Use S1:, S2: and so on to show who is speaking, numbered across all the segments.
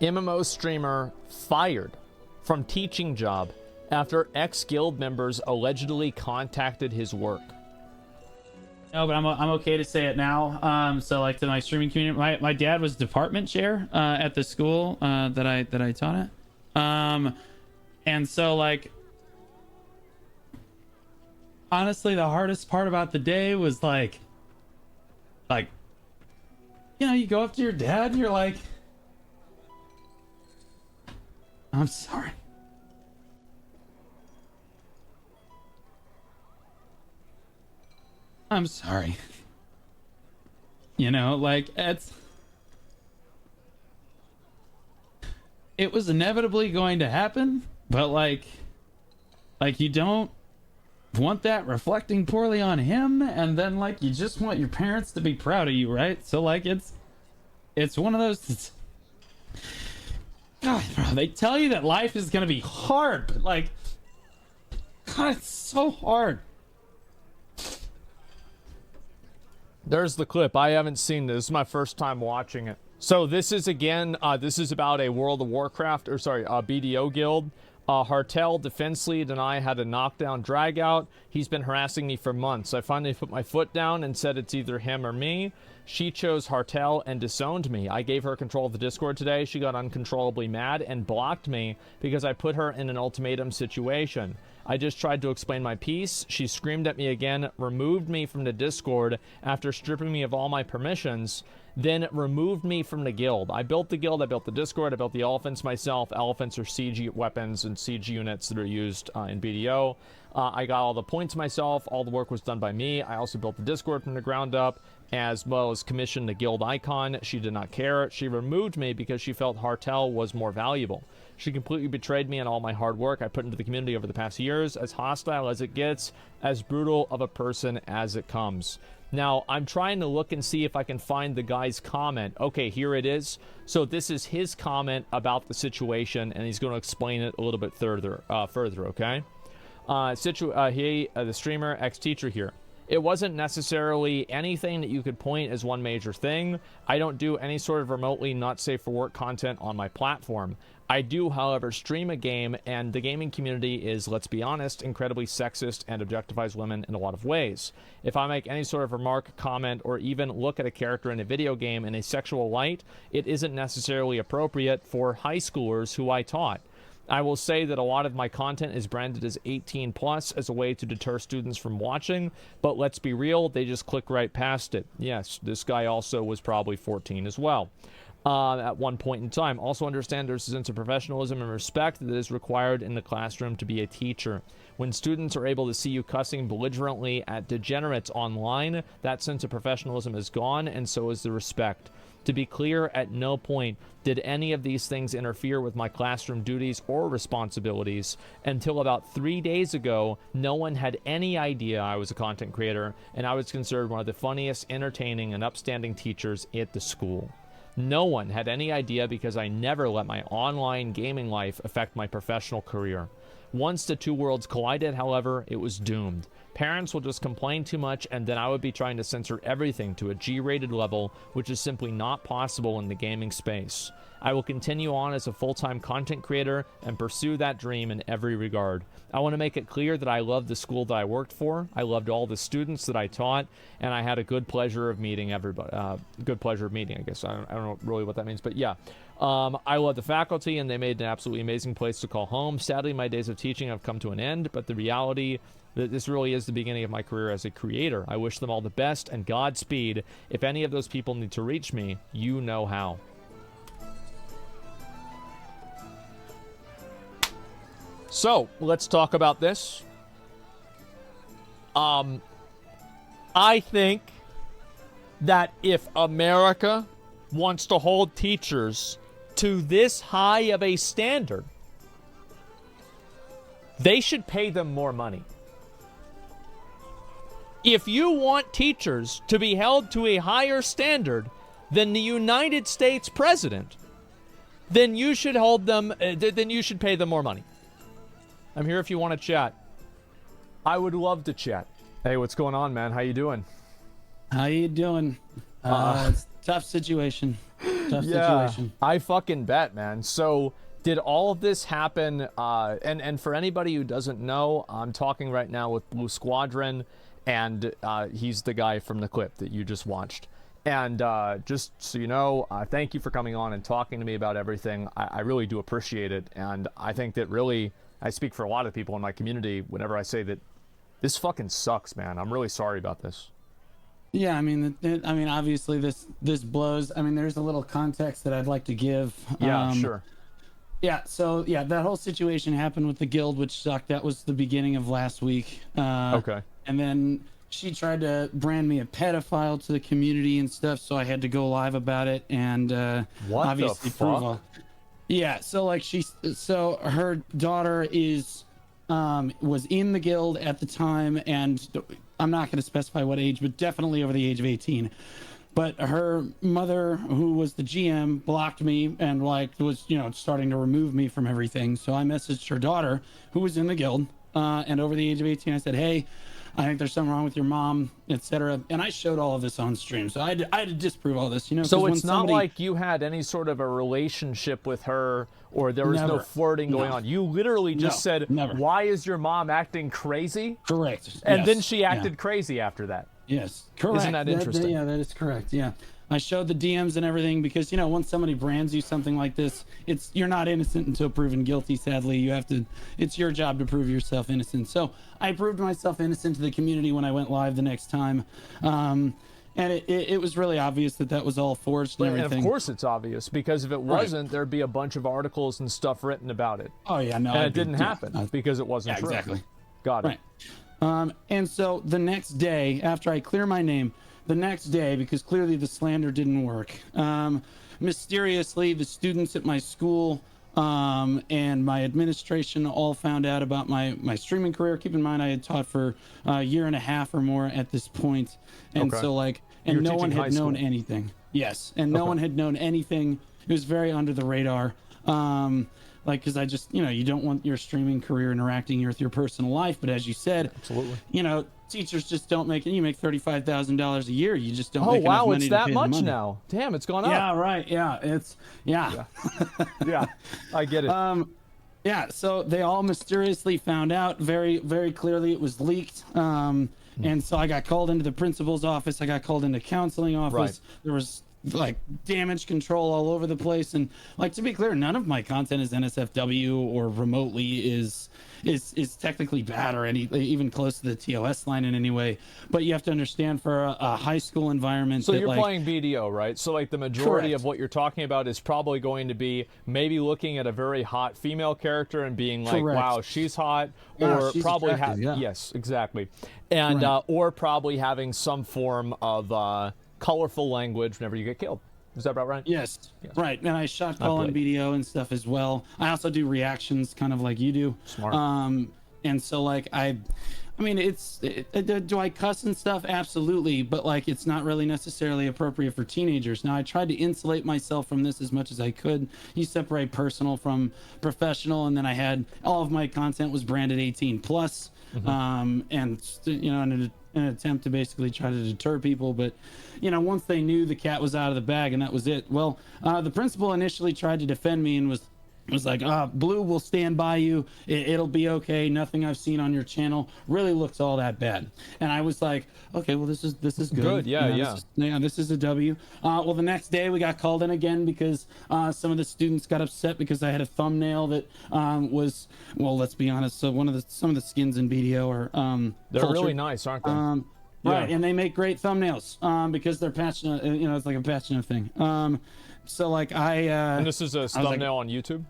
S1: MMO streamer fired from teaching job after ex-guild members allegedly contacted his work.
S2: No, but I'm okay to say it now. So like to my streaming community, my dad was department chair at the school that I taught at. And so like honestly the hardest part about the day was like you know, you go up to your dad and you're like, I'm sorry. I'm sorry. You know, like it was inevitably going to happen, but like you don't want that reflecting poorly on him, and then like you just want your parents to be proud of you, right? So like it's one of those. God, bro, they tell you that life is gonna be hard, but like, God, it's so hard.
S1: There's the clip. I haven't seen this. This is my first time watching it. So this is again, this is about a World of Warcraft, or sorry, BDO guild. Hartel, defense lead, and I had a knockdown drag out. He's been harassing me for months. I finally put my foot down and said it's either him or me. She chose Hartel and disowned me. I gave her control of the Discord today. She got uncontrollably mad and blocked me because I put her in an ultimatum situation. I just tried to explain my piece. She screamed at me again, removed me from the Discord after stripping me of all my permissions, then removed me from the guild. I built the guild, I built the Discord, I built the elephants myself. Elephants are siege weapons and siege units that are used in BDO. I got all the points myself. All the work was done by me. I also built the Discord from the ground up, as well as commissioned the guild icon. She did not care. She removed me because she felt Hartel was more valuable. She completely betrayed me and all my hard work I put into the community over the past years. As hostile as it gets, as brutal of a person as it comes. Now, I'm trying to look and see if I can find the guy's comment. Okay, here it is. So this is his comment about the situation, and he's going to explain it a little bit further, okay? The streamer, ex-teacher here. It wasn't necessarily anything that you could point as one major thing. I don't do any sort of remotely not safe for work content on my platform. I do, however, stream a game, and the gaming community is, let's be honest, incredibly sexist and objectifies women in a lot of ways. If I make any sort of remark, comment, or even look at a character in a video game in a sexual light, it isn't necessarily appropriate for high schoolers who I taught. I will say that a lot of my content is branded as 18 plus as a way to deter students from watching, but let's be real, they just click right past it. Yes, this guy also was probably 14 as well. At one point in time. Also understand there's a sense of professionalism and respect that is required in the classroom to be a teacher. When students are able to see you cussing belligerently at degenerates online, that sense of professionalism is gone, and so is the respect. To be clear, at no point did any of these things interfere with my classroom duties or responsibilities. Until about 3 days ago, no one had any idea I was a content creator, and I was considered one of the funniest, entertaining, and upstanding teachers at the school. No one had any idea because I never let my online gaming life affect my professional career. Once the two worlds collided, however, it was doomed. Parents will just complain too much, and then I would be trying to censor everything to a G-rated level, which is simply not possible in the gaming space. I will continue on as a full-time content creator and pursue that dream in every regard. I want to make it clear that I loved the school that I worked for. I loved all the students that I taught, and I had a good pleasure of meeting everybody. Good pleasure of meeting, I guess. I don't know really what that means, but yeah. I love the faculty, and they made an absolutely amazing place to call home. Sadly, my days of teaching have come to an end, but the reality that this really is the beginning of my career as a creator. I wish them all the best and Godspeed. If any of those people need to reach me, you know how. So, let's talk about this. I think that if America wants to hold teachers to this high of a standard, they should pay them more money. If you want teachers to be held to a higher standard than the United States president, then you should hold them, then you should pay them more money. I'm here if you want to chat. I would love to chat. Hey, what's going on, man? How you doing?
S2: How you doing? It's a tough situation. Tough
S1: Yeah,
S2: situation.
S1: I fucking bet, man. So did all of this happen? And for anybody who doesn't know, I'm talking right now with Blue Squadron, and he's the guy from the clip that you just watched. And just so you know, thank you for coming on and talking to me about everything. I really do appreciate it, and I think that really I speak for a lot of people in my community whenever I say that this fucking sucks, man. I'm really sorry about this.
S2: Yeah, I mean, obviously this blows. I mean, there's a little context that I'd like to give.
S1: Yeah, sure.
S2: Yeah, so yeah, that whole situation happened with the guild, which sucked. That was the beginning of last week.
S1: Okay.
S2: And then she tried to brand me a pedophile to the community and stuff, so I had to go live about it and
S1: What
S2: obviously
S1: the fuck?
S2: Yeah, so like so her daughter was in the guild at the time, and I'm not going to specify what age, but definitely over the age of 18. But her mother, who was the GM, blocked me and like was starting to remove me from everything. So I messaged her daughter, who was in the guild, and over the age of 18, I said, "Hey, I think there's something wrong with your mom, etc." And I showed all of this on stream, so I had to disprove all this,
S1: So it's not like you had any sort of a relationship with her, or there was no flirting going on. You literally just said,
S2: never.
S1: "Why is your mom acting crazy?"
S2: Correct.
S1: And
S2: Yes.
S1: then she acted crazy after that.
S2: Yes, correct.
S1: Isn't that interesting?
S2: Yeah, that is correct. Yeah, I showed the DMs and everything because once somebody brands you something like this, you're not innocent until proven guilty. Sadly, you have to. It's your job to prove yourself innocent. So I proved myself innocent to the community when I went live the next time, and it was really obvious that was all forged and everything.
S1: And of course it's obvious, because if it wasn't, there'd be a bunch of articles and stuff written about it.
S2: Oh yeah, no,
S1: and it didn't happen because it wasn't true.
S2: Exactly.
S1: Got it.
S2: Right. And so the next day, after I clear my name, the next day, because clearly the slander didn't work, mysteriously the students at my school and my administration all found out about my streaming career. Keep in mind, I had taught for a year and a half or more at this point, and so like, and no one had known anything. Yes, and no one had known anything. It was very under the radar. Like, because I just, you don't want your streaming career interacting with your personal life. But as you said,
S1: absolutely,
S2: teachers just don't make it. You make $35,000 a year. You just don't
S1: make
S2: enough money
S1: it's
S2: to
S1: that
S2: pay
S1: much
S2: the money.
S1: now. Damn, it's gone up.
S2: Yeah, right. Yeah, yeah.
S1: I get it.
S2: Yeah, so they all mysteriously found out very, very clearly. It was leaked. And so I got called into the principal's office. I got called into counseling office.
S1: Right.
S2: There was like damage control all over the place, and like, to be clear, none of my content is NSFW or remotely is technically bad or even close to the TOS line in any way. But you have to understand, for a high school environment,
S1: so you're playing BDO, right? So like the majority
S2: Correct.
S1: of what you're talking about is probably going to be maybe looking at a very hot female character and being like,
S2: Correct.
S1: wow, she's hot,
S2: Yeah,
S1: or
S2: she's
S1: probably
S2: attractive,
S1: yes, exactly, and
S2: Right.
S1: Or probably having some form of colorful language whenever you get killed. Is that about right?
S2: Yes. Right. And I shot call on BDO and stuff as well. I also do reactions, kind of like you do.
S1: Smart.
S2: And so like I mean, do I cuss and stuff? Absolutely. But like, it's not really necessarily appropriate for teenagers. Now, I tried to insulate myself from this as much as I could. You separate personal from professional, and then I had all of my content was branded 18 plus. And in an attempt to basically try to deter people. But once they knew the cat was out of the bag, and that was it. Well, the principal initially tried to defend me and was like, Blue will stand by you, it'll be okay, nothing I've seen on your channel really looks all that bad. And I was like, okay, well, this is good. This is a W. Well, the next day we got called in again because some of the students got upset because I had a thumbnail that was, well, let's be honest, so some of the skins in BDO are
S1: they're
S2: cultured.
S1: really nice, aren't they?
S2: Right, and they make great thumbnails because they're passionate. It's like a passionate thing. So like and
S1: this is a thumbnail on YouTube.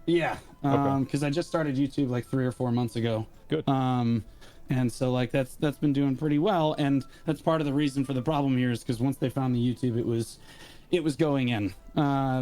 S2: Yeah, because I just started YouTube like 3 or 4 months ago.
S1: Good.
S2: And so like that's been doing pretty well, and that's part of the reason for the problem here is because once they found the YouTube, it was going in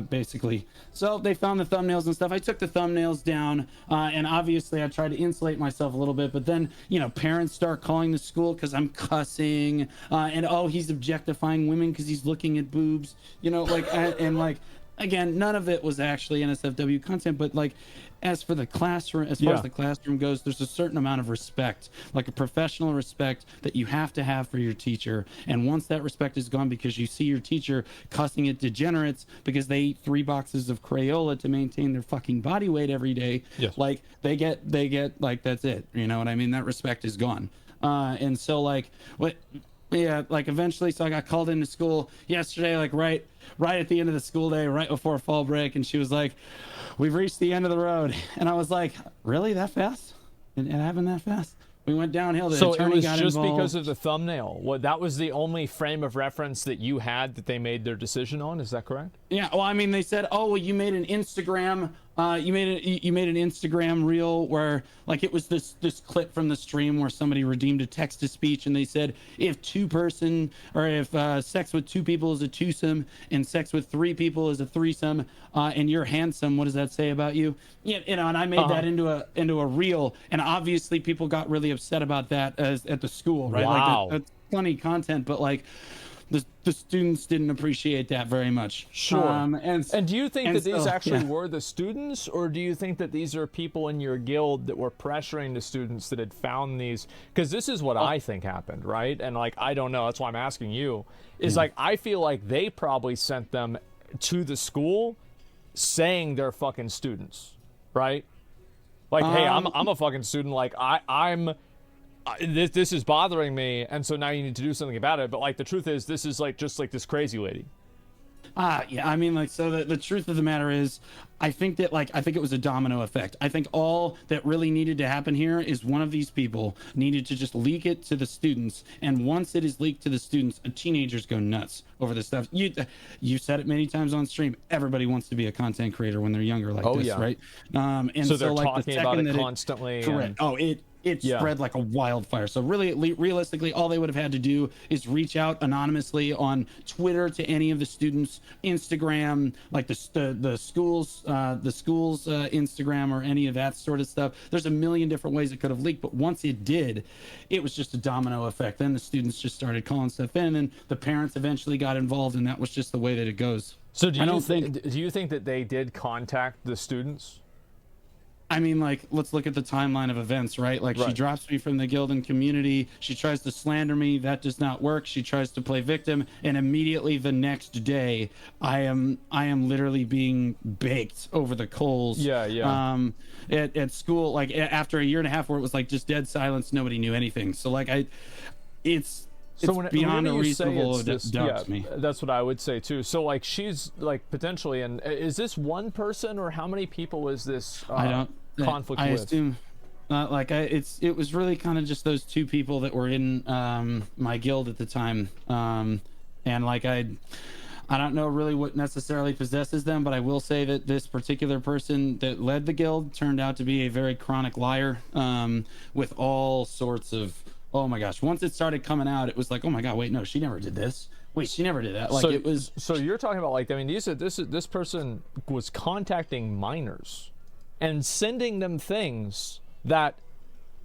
S2: basically. So they found the thumbnails and stuff. I took the thumbnails down, and obviously I tried to insulate myself a little bit, but then parents start calling the school because I'm cussing, and he's objectifying women because he's looking at boobs, and like again, none of it was actually NSFW content, but like as for the classroom, as far as the classroom goes, there's a certain amount of respect, like a professional respect that you have to have for your teacher. And once that respect is gone because you see your teacher cussing at degenerates because they eat 3 boxes of Crayola to maintain their fucking body weight every day, like they get like, that's it. You know what I mean? That respect is gone. And so like like eventually, so I got called into school yesterday, like right at the end of the school day, right before fall break, and she was like, "We've reached the end of the road," and I was like, "Really, that fast? It happened that fast?" We went downhill. The
S1: so it
S2: attorney
S1: was
S2: got
S1: just
S2: involved.
S1: because of the thumbnail. That was the only frame of reference that you had that they made their decision on. Is that correct?
S2: Yeah. Well, I mean, they said, "Oh, well, you made an Instagram. You made an Instagram reel where like it was this clip from the stream where somebody redeemed a text to speech, and they said if if sex with 2 people is a twosome and sex with 3 people is a threesome, and you're handsome, what does that say about you?" Yeah, you know, and I made that into a reel, and obviously people got really upset about that at the school, right?
S1: Wow.
S2: Like that's funny content, but like. The students didn't appreciate that very much.
S1: Sure. And do you think that these actually were the students, or do you think that these are people in your guild that were pressuring the students that had found these? Because this is what I think happened, right? And like, I don't know. That's why I'm asking you. Is like, I feel like they probably sent them to the school saying they're fucking students, right? Like, hey, I'm a fucking student. Like, this is bothering me, and so now you need to do something about it. But like the truth is, this is like just like this crazy lady.
S2: Yeah, I mean, like, so the truth of the matter is, I think it was a domino effect. I think all that really needed to happen here is one of these people needed to just leak it to the students, and once it is leaked to the students, teenagers go nuts over this stuff. You said it many times on stream. Everybody wants to be a content creator when they're younger, like this, right? And
S1: so they're
S2: like
S1: talking about it constantly.
S2: Correct. It spread like a wildfire. So really, realistically, all they would have had to do is reach out anonymously on Twitter to any of the students, Instagram, like the school's Instagram or any of that sort of stuff. There's a million different ways it could have leaked, but once it did, it was just a domino effect. Then the students just started calling stuff in, and the parents eventually got involved, and that was just the way that it goes.
S1: So do you think that they did contact the students?
S2: I mean, like, let's look at the timeline of events, right? Like, she drops me from the guild and community. She tries to slander me. That does not work. She tries to play victim, and immediately the next day, I am literally being baked over the coals. At school, like after a year and a half where it was like just dead silence, nobody knew anything. So like it's beyond a reasonable doubt to me.
S1: That's what I would say too. So like she's like potentially, and is this one person or how many people is this conflict with?
S2: I assume it was really kind of just those 2 people that were in my guild at the time, and like I don't know really what necessarily possesses them, but I will say that this particular person that led the guild turned out to be a very chronic liar, with all sorts of, oh my gosh, once it started coming out, it was like, oh my god, wait, no, she never did this. Wait, she never did that. Like, it was.
S1: So you're talking about, like, I mean, this person was contacting minors and sending them things that,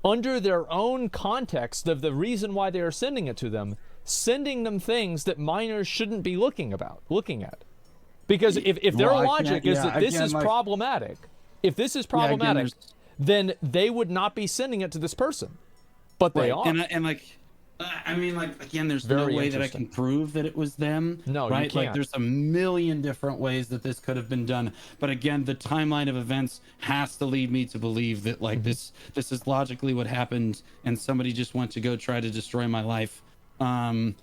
S1: under their own context of the reason why they are sending it to them, sending them things that minors shouldn't be looking at. Because if their logic is that this is problematic, then they would not be sending it to this person. But they are.
S2: And like, I mean, like, again, there's no way that I can prove that it was them.
S1: No,
S2: right?
S1: You can't.
S2: Like, there's a million different ways that this could have been done. But again, the timeline of events has to lead me to believe that, like, this is logically what happened, and somebody just went to go try to destroy my life. Was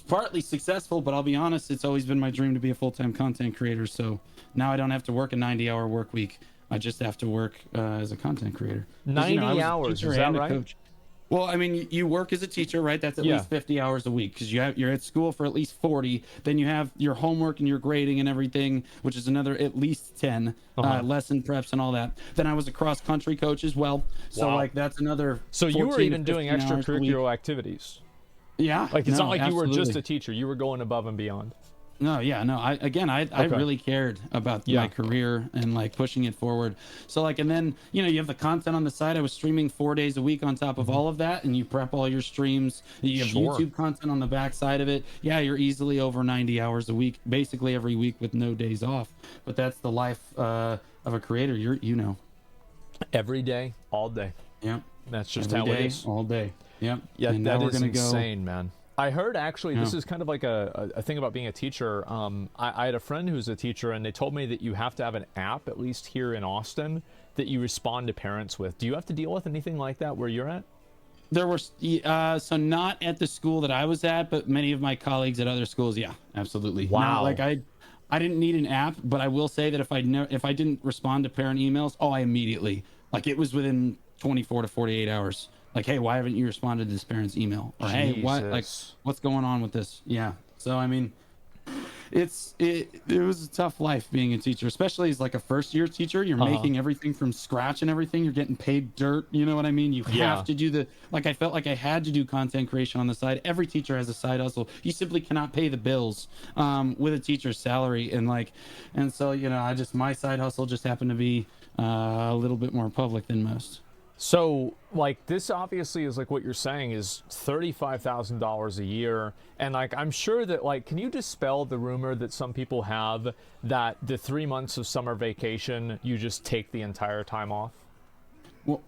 S2: partly successful, but I'll be honest, it's always been my dream to be a full-time content creator. So now I don't have to work a 90-hour work week. I just have to work as a content creator.
S1: 90 hours, is that right?
S2: Coach. Well, I mean, you work as a teacher, right? That's at least 50 hours a week, because you're at school for at least 40. Then you have your homework and your grading and everything, which is another at least 10 lesson preps and all that. Then I was a cross-country coach as well. So, like, that's another.
S1: So you were even doing extracurricular activities.
S2: Yeah.
S1: Like, it's not like you were just a teacher. You were going above and beyond.
S2: No, yeah, no. I really cared about
S1: Yeah.
S2: my career and like pushing it forward. So like, and then you have the content on the side. I was streaming 4 days a week on top of all of that, and you prep all your streams. You have
S1: Sure.
S2: YouTube content on the back side of it. Yeah, you're easily over 90 hours a week, basically every week with no days off. But that's the life of a creator.
S1: Every day, all day.
S2: Yeah.
S1: That's just
S2: Every
S1: how
S2: day,
S1: it is.
S2: all day. Yep.
S1: Yeah,
S2: And now
S1: that
S2: we're
S1: is
S2: gonna
S1: insane, man. I heard actually, this
S2: Yeah.
S1: is kind of like a thing about being a teacher. I had a friend who's a teacher, and they told me that you have to have an app, at least here in Austin, that you respond to parents with. Do you have to deal with anything like that where you're at?
S2: There were so not at the school that I was at, but many of my colleagues at other schools. Yeah, absolutely.
S1: Wow.
S2: Now, like I didn't need an app, but I will say that if I didn't respond to parent emails, I immediately, like, it was within 24 to 48 hours. Like, hey, why haven't you responded to this parent's email? Or hey, what's going on with this? Yeah. So I mean, it was a tough life being a teacher, especially as like a first year teacher. You're making everything from scratch and everything. You're getting paid dirt. You know what I mean? You have to do I felt like I had to do content creation on the side. Every teacher has a side hustle. You simply cannot pay the bills with a teacher's salary. And so, my side hustle just happened to be a little bit more public than most.
S1: So, like, this obviously is like what you're saying is $35,000 a year. And, like, I'm sure that, like, can you dispel the rumor that some people have that the 3 months of summer vacation, you just take the entire time off?
S2: Well,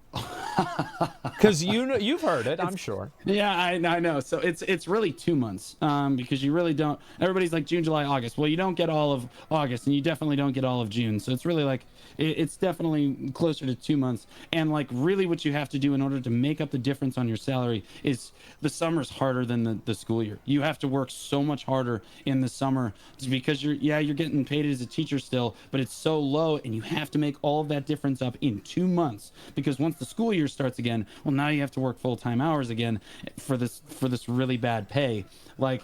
S1: because you've heard it, I'm sure.
S2: Yeah, I know. So it's really 2 months because you really don't. Everybody's like June, July, August. Well, you don't get all of August, and you definitely don't get all of June. So it's really like it's definitely closer to 2 months. And like really, what you have to do in order to make up the difference on your salary is the summer's harder than the school year. You have to work so much harder in the summer because you're getting paid as a teacher still, but it's so low, and you have to make all of that difference up in 2 months because once the school year starts again, well, now you have to work full-time hours again for this really bad pay. Like,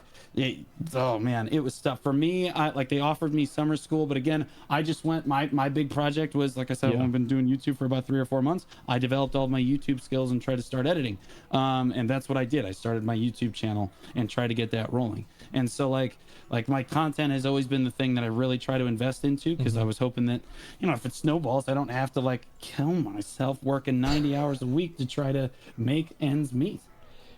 S2: oh man, it was tough for me. They offered me summer school, but again, I just went. My big project was, like I said, I've been doing YouTube for about 3 or 4 months. I developed all of my YouTube skills and tried to start editing, and that's what I did. I started my YouTube channel and tried to get that rolling. And so like my content has always been the thing that I really try to invest into because I was hoping that, if it snowballs, I don't have to like kill myself working 90 hours a week to try to make ends meet.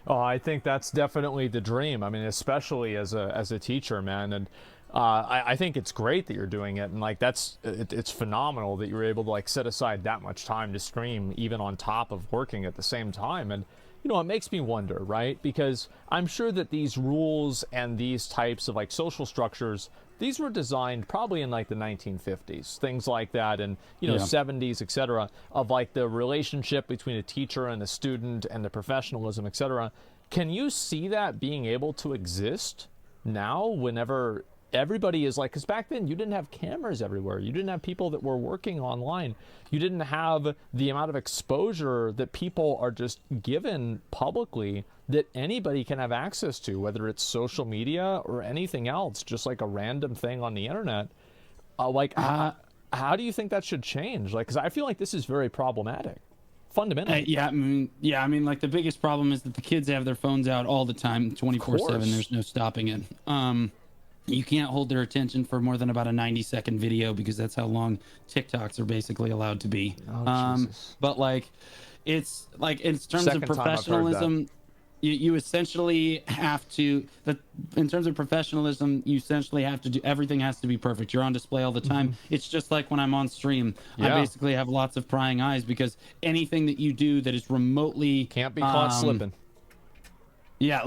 S1: Oh, I think that's definitely the dream. I mean, especially as a teacher, man. And I think it's great that you're doing it. And like, it's phenomenal that you're able to like set aside that much time to stream, even on top of working at the same time. And, it makes me wonder, right? Because I'm sure that these rules and these types of like social structures, these were designed probably in like the 1950s, things like that, and 70s, etc., of like the relationship between a teacher and a student and the professionalism, etc. Can you see that being able to exist now whenever everybody is like, because back then you didn't have cameras everywhere, you didn't have people that were working online, you didn't have the amount of exposure that people are just given publicly that anybody can have access to, whether it's social media or anything else, just like a random thing on the internet. How do you think that should change? Like, because I feel like this is very problematic, fundamentally.
S2: I mean, like the biggest problem is that the kids have their phones out all the time, 24/7. There's no stopping it. You can't hold their attention for more than about a 90-second video because that's how long TikToks are basically allowed to be. But like, it's like in terms of professionalism, you essentially have to. In terms of professionalism, you essentially have to do everything has to be perfect. You're on display all the time. It's just like when I'm on stream, I basically have lots of prying eyes because anything that you do that is remotely
S1: can't be caught slipping.
S2: They're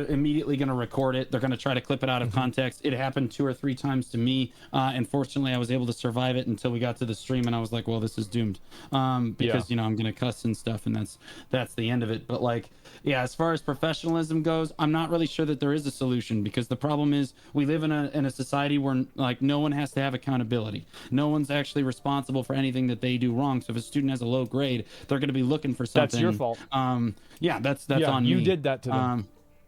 S2: immediately going to record it. They're going to try to clip it out of context. It happened 2 or 3 times to me. And fortunately, I was able to survive it until we got to the stream, and I was like, well, this is doomed. Because, I'm going to cuss and stuff, and that's the end of it. But like, as far as professionalism goes, I'm not really sure that there is a solution because the problem is we live in a society where like no one has to have accountability. No one's actually responsible for anything that they do wrong. So if a student has a low grade, they're going to be looking for something.
S1: That's your fault.
S2: That's on me.
S1: You did that to them.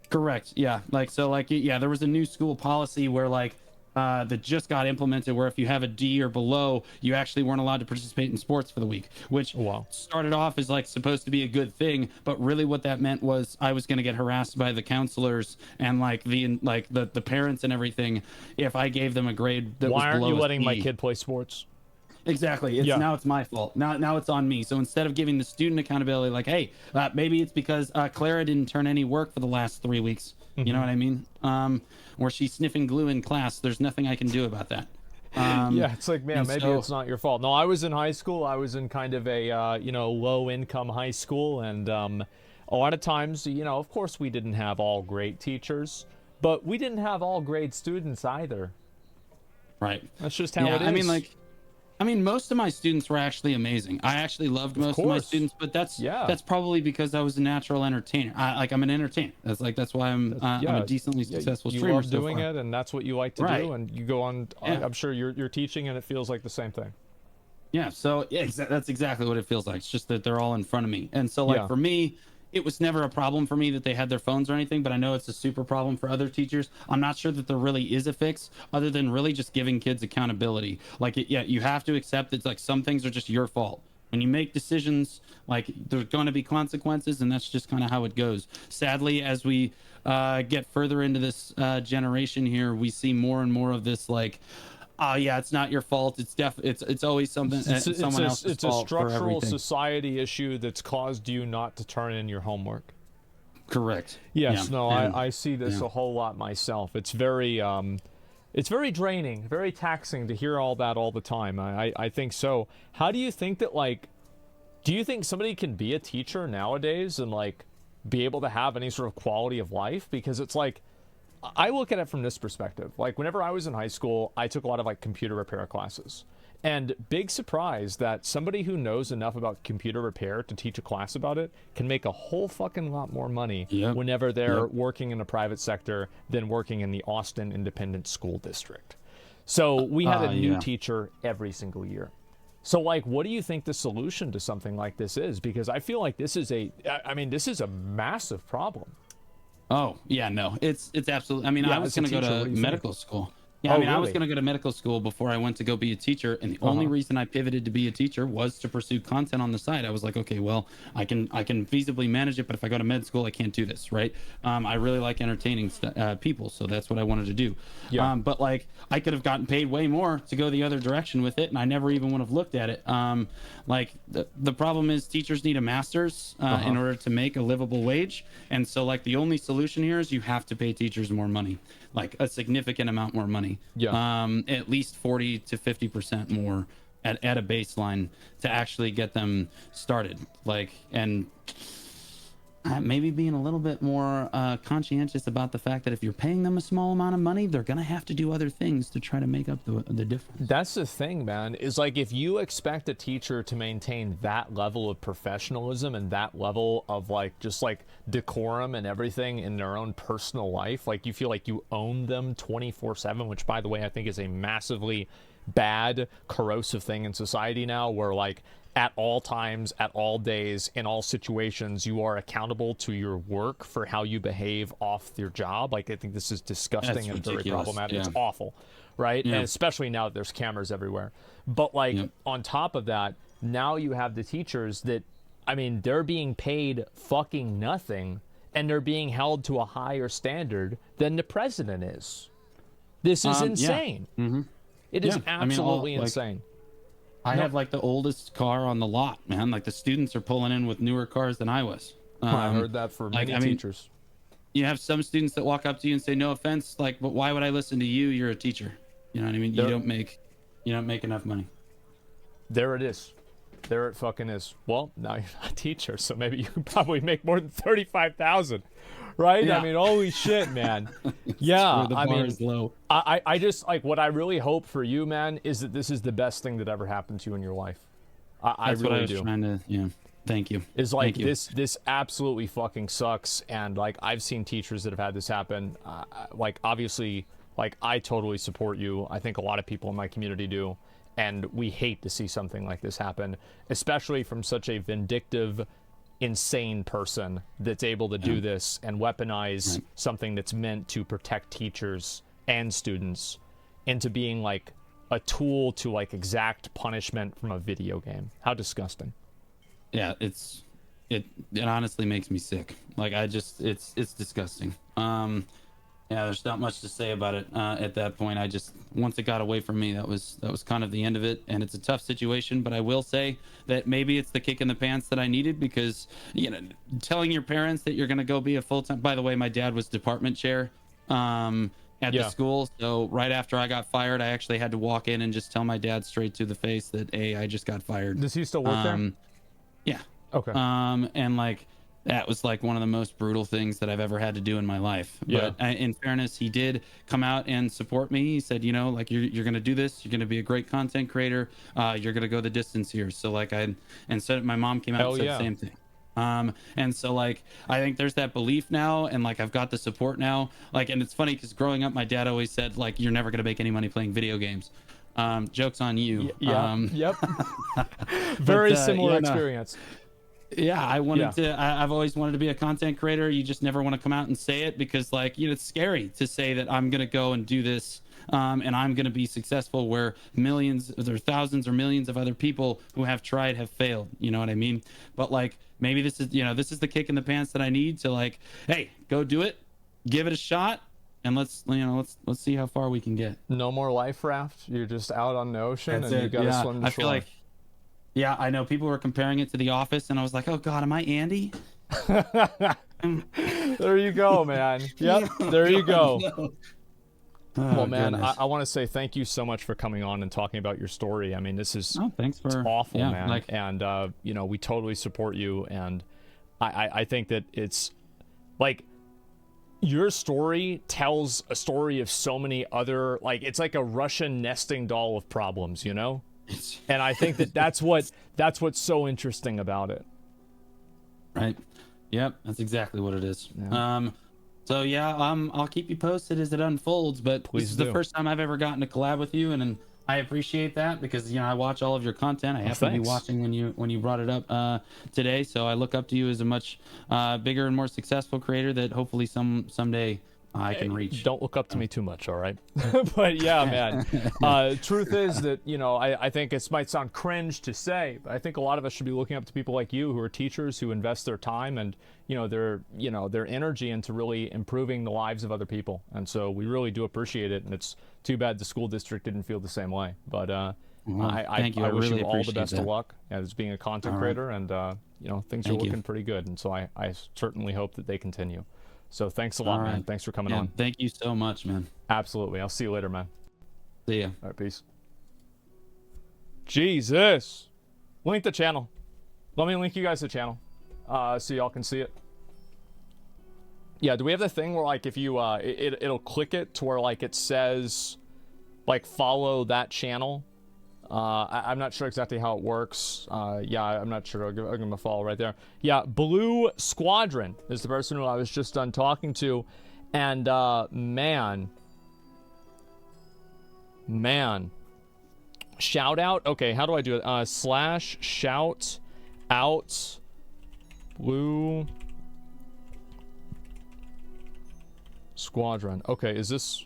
S2: Correct. Yeah. There was a new school policy where like that just got implemented, where if you have a D or below, you actually weren't allowed to participate in sports for the week, which started off as like supposed to be a good thing, but really what that meant was I was going to get harassed by the counselors and like the parents and everything if I gave them a grade that was below.
S1: Why aren't you letting my kid play sports?
S2: Exactly. Now it's my fault. Now it's on me. So instead of giving the student accountability, like, hey, maybe it's because Clara didn't turn any work for the last 3 weeks. You know what I mean? Or she's sniffing glue in class. There's nothing I can do about that.
S1: Yeah, it's like, man, maybe it's not your fault. No, I was in high school. I was in kind of a, low-income high school. And a lot of times, of course we didn't have all great teachers, but we didn't have all great students either.
S2: Right.
S1: That's just how it is.
S2: I mean, most of my students were actually amazing. I actually loved most of my students, but that's probably because I was a natural entertainer. I'm an entertainer. That's why I'm a decently successful streamer.
S1: You love doing it, and that's what you like to do. And you go on.
S2: Yeah.
S1: I'm sure you're teaching, and it feels like the same thing.
S2: Yeah. So that's exactly what it feels like. It's just that they're all in front of me, and so for me, it was never a problem for me that they had their phones or anything, but I know it's a super problem for other teachers. I'm not sure that there really is a fix other than really just giving kids accountability. You have to accept that like some things are just your fault. When you make decisions, like there's going to be consequences, and that's just kind of how it goes. Sadly, as we get further into this generation here, we see more and more of this like, oh yeah, it's not your fault. It's always something. Someone else's
S1: It's a structural society issue that's caused you not to turn in your homework.
S2: Correct.
S1: Yes. Yeah. I see this a whole lot myself. It's very draining, very taxing to hear all that all the time. I think so. How do you think that do you think somebody can be a teacher nowadays and be able to have any sort of quality of life? Because it's I look at it from this perspective. Whenever I was in high school, I took a lot of computer repair classes. And big surprise that somebody who knows enough about computer repair to teach a class about it can make a whole fucking lot more money whenever they're working in the private sector than working in the Austin Independent School District. So we had a new teacher every single year. So what do you think the solution to something like this is? Because I feel like this is a massive problem.
S2: Oh, yeah, no, it's absolutely. I mean, I was going to go to medical school. Yeah, I mean, I was going to go to medical school before I went to go be a teacher, and the only reason I pivoted to be a teacher was to pursue content on the side. I was like, okay, well, I can feasibly manage it, but if I go to med school, I can't do this, right? I really like entertaining people, so that's what I wanted to do. Yeah. But I could have gotten paid way more to go the other direction with it, and I never even would have looked at it. The problem is teachers need a master's in order to make a livable wage, and so the only solution here is you have to pay teachers more money. A significant amount more money, at least 40 to 50% more at a baseline to actually get them started. And maybe being a little bit more conscientious about the fact that if you're paying them a small amount of money, they're gonna have to do other things to try to make up the difference.
S1: That's the thing, man, is if you expect a teacher to maintain that level of professionalism and that level of just decorum and everything in their own personal life, you feel like you own them 24/7, which by the way I think is a massively bad, corrosive thing in society now, where at all times, at all days, in all situations, you are accountable to your work for how you behave off your job. I think this is disgusting and very problematic. Yeah. It's awful, right? Yeah. And especially now that there's cameras everywhere. But on top of that, now you have the teachers that, they're being paid fucking nothing, and they're being held to a higher standard than the president is. This is insane. Yeah. Mm-hmm. It is absolutely insane.
S2: I have the oldest car on the lot, man. The students are pulling in with newer cars than I was.
S1: I heard that for many teachers.
S2: You have some students that walk up to you and say, "No offense, but why would I listen to you? You're a teacher." You know what I mean? You don't make enough money.
S1: There it is. There it fucking is. Well, now you're not a teacher, so maybe you can probably make more than $35,000. Right? Yeah. Holy shit, man. Yeah.
S2: The bar is low.
S1: I just what I really hope for you, man, is that this is the best thing that ever happened to you in your life.
S2: That's
S1: really
S2: what I was
S1: do.
S2: Trying to, thank you.
S1: Is this absolutely fucking sucks, and I've seen teachers that have had this happen. Obviously, I totally support you. I think a lot of people in my community do, and we hate to see something like this happen, especially from such a vindictive, insane person that's able to do this and weaponize something that's meant to protect teachers and students into being like a tool to like exact punishment from a video game. How disgusting.
S2: Yeah, it honestly makes me sick. Like it's disgusting. Yeah, there's not much to say about it at that point. I just, once it got away from me, that was kind of the end of it. And it's a tough situation, but I will say that maybe it's the kick in the pants that I needed, because, you know, telling your parents that you're going to go be a full-time, by the way, my dad was department chair at the school. So right after I got fired, I actually had to walk in and just tell my dad straight to the face that, hey, I just got fired.
S1: Does he still work there?
S2: Yeah.
S1: Okay.
S2: And like, that was like one of the most brutal things that I've ever had to do in my life.
S1: Yeah.
S2: But in fairness, he did come out and support me. He said, you know, like, you're going to do this. You're going to be a great content creator. You're going to go the distance here. So like and so my mom came out and said the same thing. And so like, I think there's that belief now, and like, I've got the support now. Like, and it's funny because growing up, my dad always said, like, you're never going to make any money playing video games. Joke's on you.
S1: Yep. Very similar experience.
S2: Yeah, I wanted to. I've always wanted to be a content creator. You just never want to come out and say it, because, like, you know, it's scary to say that I'm gonna go and do this, and I'm gonna be successful, where millions, or thousands, or millions of other people who have tried have failed. You know what I mean? But like, maybe this is, you know, this is the kick in the pants that I need to, like, hey, go do it, give it a shot, and let's see how far we can get.
S1: No more life raft. You're just out on the ocean.
S2: That's
S1: and you gotta swim to
S2: I feel
S1: shore.
S2: like. Yeah, I know people were comparing it to The Office, and I was like, oh God, am I Andy?
S1: There you go, man. Yep, there you go.
S2: No.
S1: Well, man, I want to say thank you so much for coming on and talking about your story. I mean, this is
S2: thanks for,
S1: it's awful, man.
S2: Like,
S1: and, you know, we totally support you. And I think that it's like, your story tells a story of so many other, like, it's like a Russian nesting doll of problems, you know? And I think that that's what's so interesting about it.
S2: Right. Yep, that's exactly what it is.
S1: Yeah.
S2: So yeah, I'll keep you posted as it unfolds, but
S1: Please
S2: this is
S1: do.
S2: the first time I've ever gotten to collab with you, and I appreciate that, because, you know, I watch all of your content. I happen to be watching when you brought it up today, so I look up to you as a much bigger and more successful creator that hopefully someday I can reach.
S1: Don't look up to me too much, all right? But yeah, man. Truth is that, you know, I think it might sound cringe to say, but I think a lot of us should be looking up to people like you, who are teachers, who invest their time and, you know, their energy into really improving the lives of other people. And so we really do appreciate it. And it's too bad the school district didn't feel the same way. But I
S2: thank you.
S1: I wish
S2: really
S1: you all the best
S2: that.
S1: of luck as being a content creator, and you know, things are looking pretty good. And so I certainly hope that they continue. So thanks a lot, man. Thanks for coming on.
S2: Thank you so much, man.
S1: Absolutely. I'll see you later, man.
S2: See ya.
S1: All right, peace. Jesus. Link the channel. Let me link you guys the channel so y'all can see it. Yeah, do we have the thing where, like, if you, it'll click it to where, like, it says, like, follow that channel? I'm not sure exactly how it works. Yeah, I'm not sure. I'll give him a follow right there. Yeah, Blue Squadron is the person who I was just done talking to. And, man. Shout out. Okay, how do I do it? Slash shout out Blue Squadron. Okay, is this...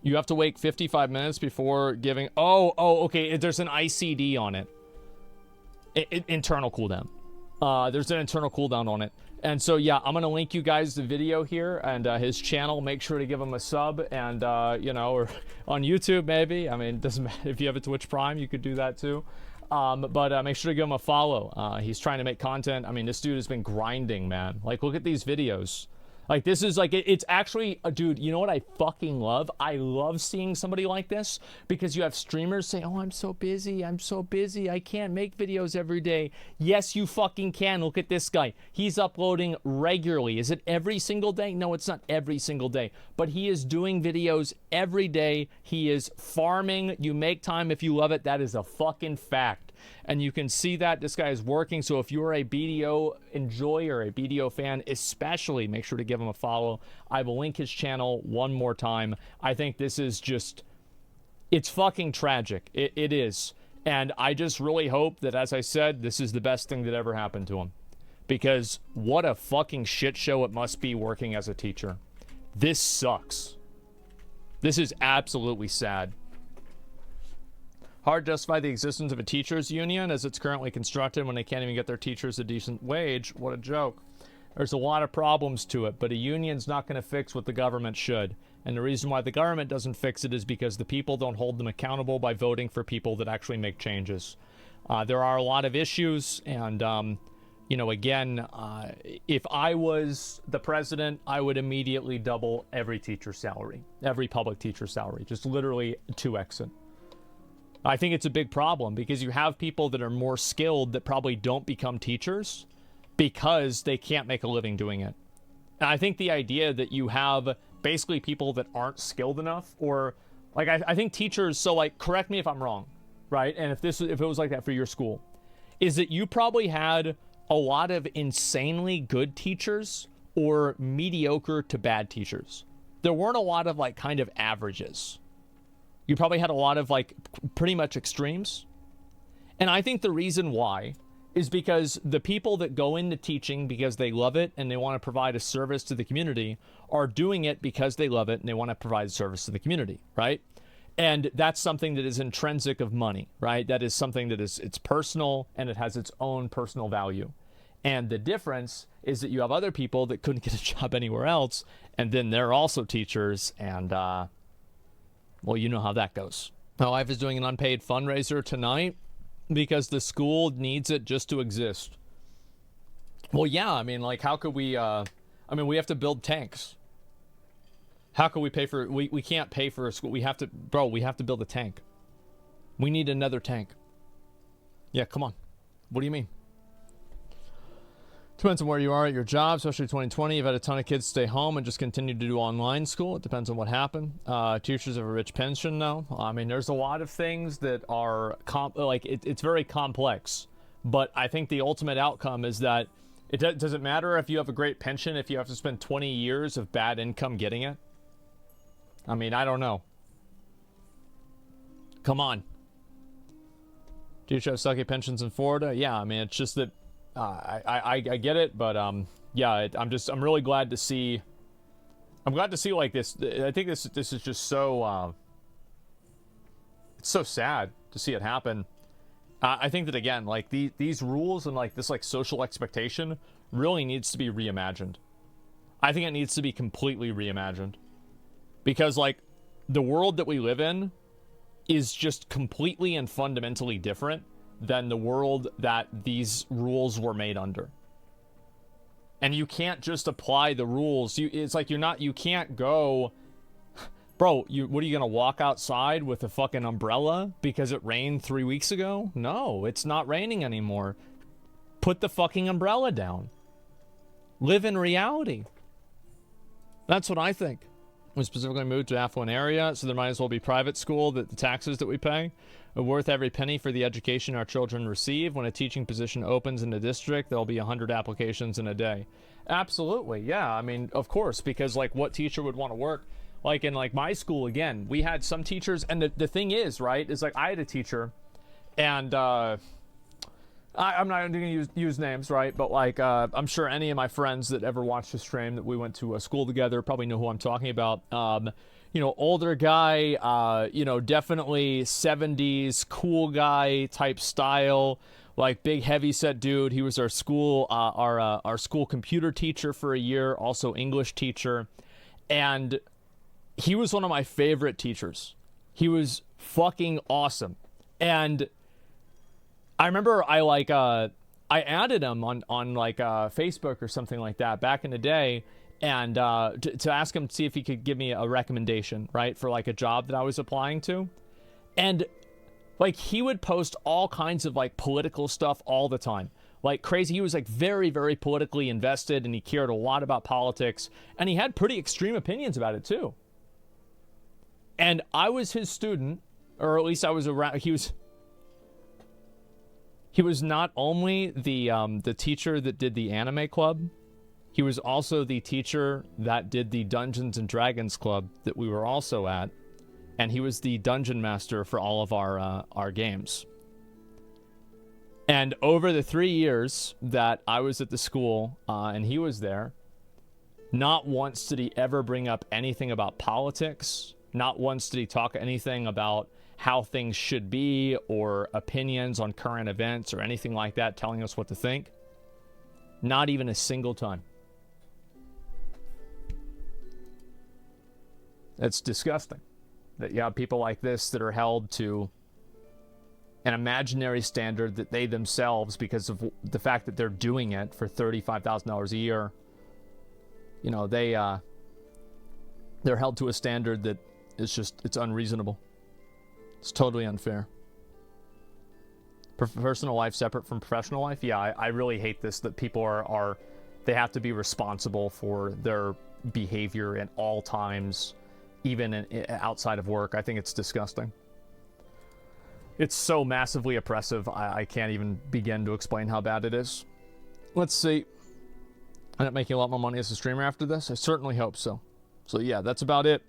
S1: You have to wait 55 minutes before giving... Oh, okay. There's an ICD on it. Internal cooldown. There's an internal cooldown on it. And so, yeah, I'm going to link you guys the video here and his channel. Make sure to give him a sub and, you know, or on YouTube maybe. I mean, it doesn't matter. If you have a Twitch Prime, you could do that too. But make sure to give him a follow. He's trying to make content. I mean, this dude has been grinding, man. Like, look at these videos. Like, this is like, it's actually, dude, you know what I fucking love? I love seeing somebody like this, because you have streamers say, oh, I'm so busy, I can't make videos every day. Yes, you fucking can. Look at this guy. He's uploading regularly. Is it every single day? No, it's not every single day, but he is doing videos every day. He is farming. You make time if you love it. That is a fucking fact. And you can see that this guy is working. So if you're a BDO enjoyer, a BDO fan, especially, make sure to give him a follow. I will link his channel one more time. I think this is just, it's fucking tragic. It is. And I just really hope that, as I said, this is the best thing that ever happened to him. Because what a fucking shit show it must be working as a teacher. This sucks. This is absolutely sad. Hard to justify the existence of a teachers union as it's currently constructed when they can't even get their teachers a decent wage. What a joke. There's a lot of problems to it, but a union's not going to fix what the government should. And the reason why the government doesn't fix it is because the people don't hold them accountable by voting for people that actually make changes. There are a lot of issues, and, you know, again, if I was the president, I would immediately double every teacher's salary, every public teacher's salary, just literally 2x it. I think it's a big problem because you have people that are more skilled that probably don't become teachers because they can't make a living doing it. And I think the idea that you have basically people that aren't skilled enough, or like I think teachers, so like correct me if I'm wrong, right? And if it was like that for your school, is that you probably had a lot of insanely good teachers or mediocre to bad teachers. There weren't a lot of like kind of averages. You probably had a lot of like pretty much extremes. And I think the reason why is because the people that go into teaching because they love it and they want to provide a service to the community are doing it because they love it and they want to provide a service to the community, right? And that's something that is intrinsic of money, right? That is something that is, it's personal and it has its own personal value. And the difference is that you have other people that couldn't get a job anywhere else, and then they're also teachers, and well, you know how that goes. My wife is doing an unpaid fundraiser tonight because the school needs it just to exist. Well, yeah, I mean, like, how could we, I mean, we have to build tanks. How can we pay for, we can't pay for a school. We have to, bro, we have to build a tank. We need another tank. Yeah, come on. What do you mean? Depends on where you are at your job, especially 2020. You've had a ton of kids stay home and just continue to do online school. It depends on what happened. Teachers have a rich pension now. I mean, there's a lot of things that are, it's very complex. But I think the ultimate outcome is that it doesn't matter if you have a great pension if you have to spend 20 years of bad income getting it. I mean, I don't know. Come on. Teachers have sucky pensions in Florida? Yeah, I mean, it's just that I get it, but yeah, I'm really glad to see. I'm glad to see like this. I think this is just so. It's so sad to see it happen. I think that again, like these rules and like this like social expectation really needs to be reimagined. I think it needs to be completely reimagined because like the world that we live in is just completely and fundamentally different than the world that these rules were made under. And you can't just apply the rules. It's like you can't go, bro, what are you gonna walk outside with a fucking umbrella because it rained 3 weeks ago? No, it's not raining anymore. Put the fucking umbrella down. Live in reality. That's what I think. We specifically moved to affluent area, so there might as well be private school, that the taxes that we pay are worth every penny for the education our children receive. When a teaching position opens in the district, there'll be 100 applications in a day. Absolutely, yeah. I mean, of course, because like what teacher would want to work? Like in like my school, again, we had some teachers, and the thing is, right, is like I had a teacher, and I'm not going to use names, right? But like, I'm sure any of my friends that ever watched the stream that we went to school together probably know who I'm talking about. You know, older guy, you know, definitely 70s cool guy type style, like big heavy set dude. He was our school, our school computer teacher for a year, also English teacher, and he was one of my favorite teachers. He was fucking awesome, and I remember I added him on like Facebook or something like that back in the day, and to ask him to see if he could give me a recommendation, right, for like a job that I was applying to. And like he would post all kinds of like political stuff all the time. Like crazy. He was like very, very politically invested, and he cared a lot about politics, and he had pretty extreme opinions about it too. And I was his student, or at least I was around. He was not only the teacher that did the anime club, he was also the teacher that did the Dungeons and Dragons club that we were also at, and he was the dungeon master for all of our games. And over the 3 years that I was at the school and he was there, not once did he ever bring up anything about politics Not once did he talk anything about how things should be or opinions on current events or anything like that, telling us what to think. Not even a single time. It's disgusting that you have people like this that are held to an imaginary standard that they themselves, because of the fact that they're doing it for $35,000 a year, you know, they're held to a standard that is just, it's unreasonable. It's totally unfair. Personal life separate from professional life? Yeah, I really hate this, that people are they have to be responsible for their behavior at all times, even outside of work. I think it's disgusting. It's so massively oppressive, I can't even begin to explain how bad it is. Let's see. I end up making a lot more money as a streamer after this? I certainly hope so. So yeah, that's about it.